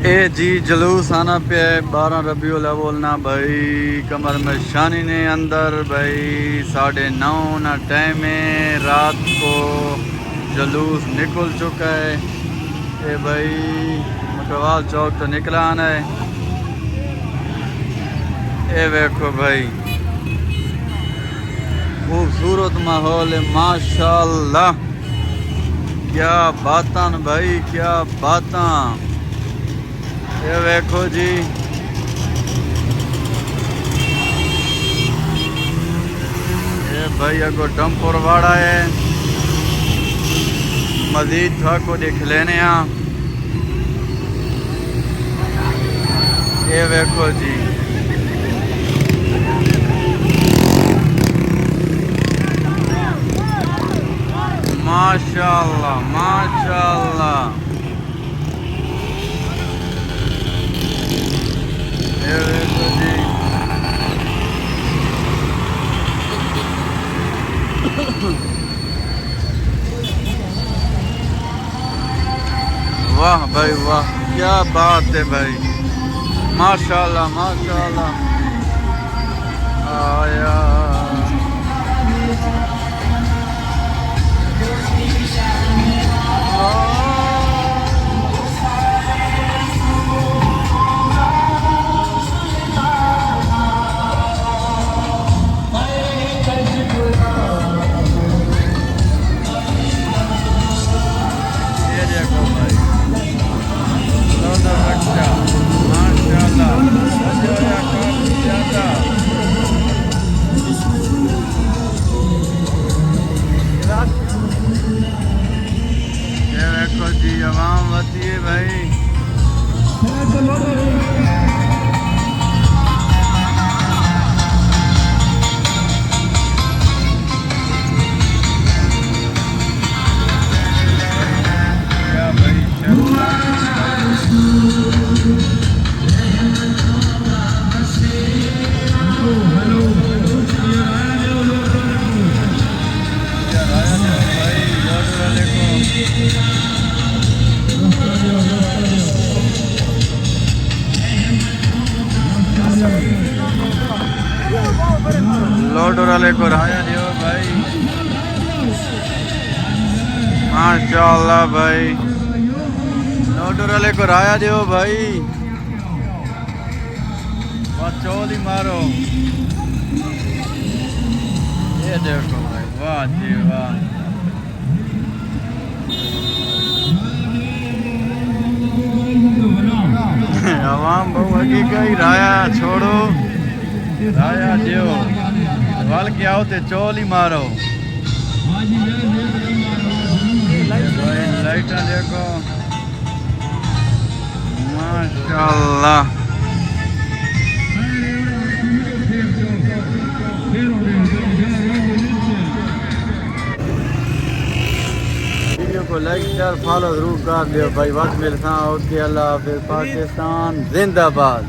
ए जी जुलूस आना पे 12 रबीउल अव्वल ना भाई कमर में शानी ने अंदर भाई 9:30 ना टाइम है रात को जुलूस निकल चुका है। ए भाई मकवाल चौक तो निकला आना है। ए देखो भाई खूबसूरत माहौल है माशाल्लाह। क्या बातां भाई क्या बातां। ये देखो जी ये भाई अगो डंपुर वाड़ा है मजीद था को देख लेने ये देखो जी माशाल्लाह माशाल्लाह। ये देखो जी वाह भाई वाह क्या बात है भाई माशाल्लाह माशाल्लाह। आया जी आवाम आती है भाई। क्या भाई लोड वाले को राया दियो भाई माशाल्लाह भाई लोड वाले को राया दियो भाई वाह चोल ही मारो। ये देखो भाई वाह जी वाह आवाम बहु हकीकत राया छोड़ो राया दियो वाल के आओ ते चोल ही मारो। लाइट देखो माशाल्लाह। वीडियो को लाइक शेयर फॉलो जरूर कर दियो भाई। वक्त मिलता ओके अल्लाह हाफिज़। पाकिस्तान जिंदाबाद।